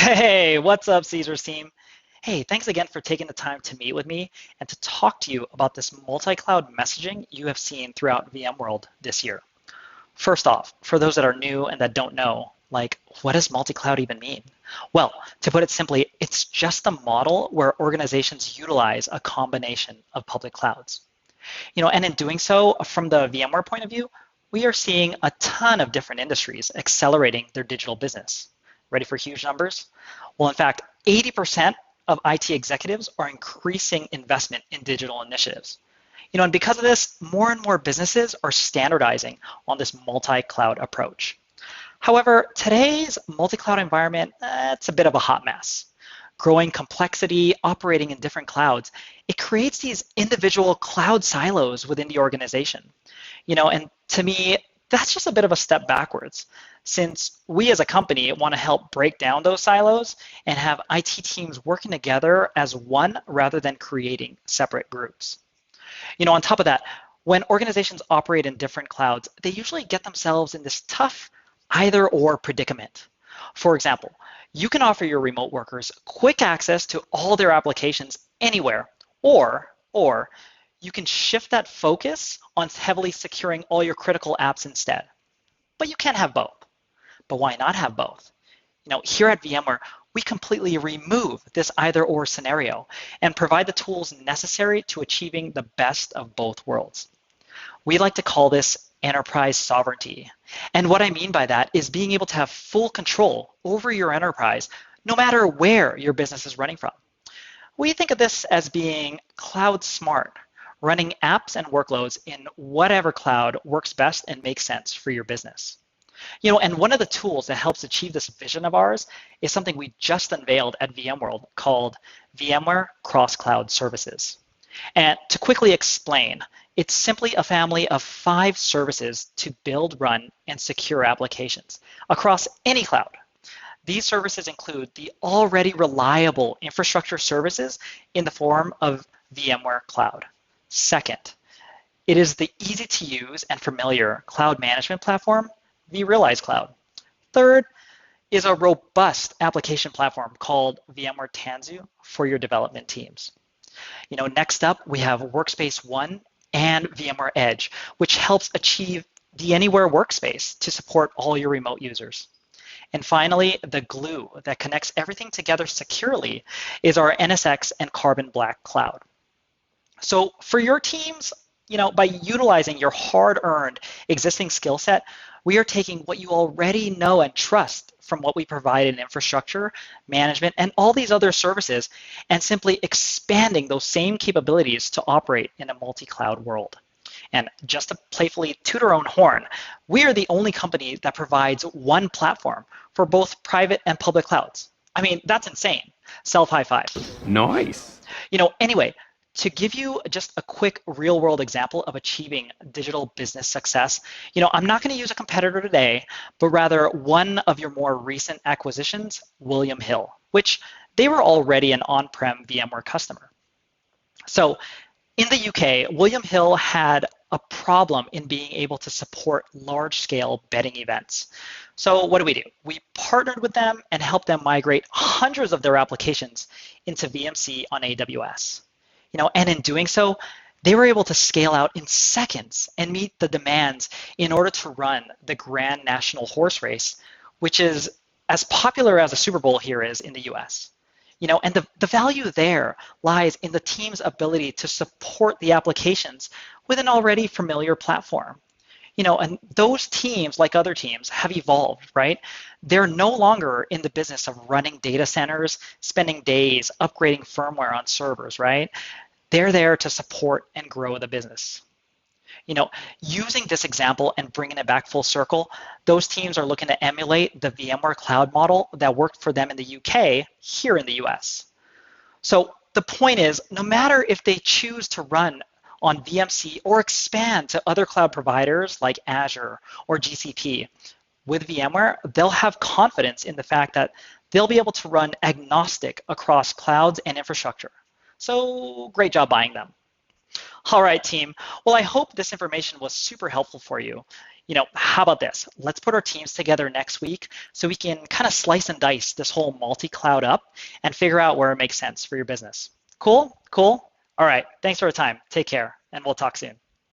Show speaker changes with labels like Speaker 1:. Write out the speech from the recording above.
Speaker 1: Hey, what's up, Caesar's team? Hey, thanks again for taking the time to meet with me and to talk to you about this multi-cloud messaging you have seen throughout VMworld this year. First off, for those that are new and that don't know, what does multi-cloud even mean? Well, to put it simply, it's just a model where organizations utilize a combination of public clouds. And in doing so, from the VMware point of view, we are seeing a ton of different industries accelerating their digital business. Ready for huge numbers? Well, in fact, 80% of IT executives are increasing investment in digital initiatives. And because of this, more and more businesses are standardizing on this multi-cloud approach. However, today's multi-cloud environment, it's a bit of a hot mess. Growing complexity, operating in different clouds, it creates these individual cloud silos within the organization. And to me, that's just a bit of a step backwards, since we as a company want to help break down those silos and have IT teams working together as one rather than creating separate groups. On top of that, when organizations operate in different clouds, they usually get themselves in this tough either or predicament. For example, you can offer your remote workers quick access to all their applications anywhere, or you can shift that focus on heavily securing all your critical apps instead. But you can't have both. But why not have both? Here at VMware, we completely remove this either or scenario and provide the tools necessary to achieving the best of both worlds. We like to call this enterprise sovereignty. And what I mean by that is being able to have full control over your enterprise, no matter where your business is running from. We think of this as being cloud smart, running apps and workloads in whatever cloud works best and makes sense for your business. And one of the tools that helps achieve this vision of ours is something we just unveiled at VMworld called VMware CrossCloud Services. And to quickly explain, it's simply a family of 5 services to build, run, and secure applications across any cloud. These services include the already reliable infrastructure services in the form of VMware Cloud. Second, it is the easy to use and familiar cloud management platform, vRealize Cloud. Third is a robust application platform called VMware Tanzu for your development teams. Next up, we have Workspace ONE and VMware Edge, which helps achieve the anywhere workspace to support all your remote users. And finally, the glue that connects everything together securely is our NSX and Carbon Black Cloud. So for your teams, by utilizing your hard-earned existing skill set, we are taking what you already know and trust from what we provide in infrastructure, management, and all these other services, and simply expanding those same capabilities to operate in a multi-cloud world. And just to playfully toot our own horn, we are the only company that provides one platform for both private and public clouds. I mean, that's insane. Self high five.
Speaker 2: Nice.
Speaker 1: Anyway, to give you just a quick real world example of achieving digital business success, I'm not going to use a competitor today, but rather one of your more recent acquisitions, William Hill, which they were already an on-prem VMware customer. So in the UK, William Hill had a problem in being able to support large-scale betting events. So what do? We partnered with them and helped them migrate hundreds of their applications into VMC on AWS. And in doing so, they were able to scale out in seconds and meet the demands in order to run the Grand National Horse Race, which is as popular as the Super Bowl here is in the US. And the value there lies in the team's ability to support the applications with an already familiar platform. And those teams, like other teams, have evolved, right? They're no longer in the business of running data centers, spending days upgrading firmware on servers, right? They're there to support and grow the business. Using this example and bringing it back full circle, those teams are looking to emulate the VMware cloud model that worked for them in the UK here in the US. So the point is, no matter if they choose to run on VMC or expand to other cloud providers like Azure or GCP, with VMware, they'll have confidence in the fact that they'll be able to run agnostic across clouds and infrastructure. So great job buying them. All right, team. Well, I hope this information was super helpful for you. how about this? Let's put our teams together next week so we can kind of slice and dice this whole multi-cloud up and figure out where it makes sense for your business. Cool? Cool? All right. Thanks for your time. Take care, and we'll talk soon.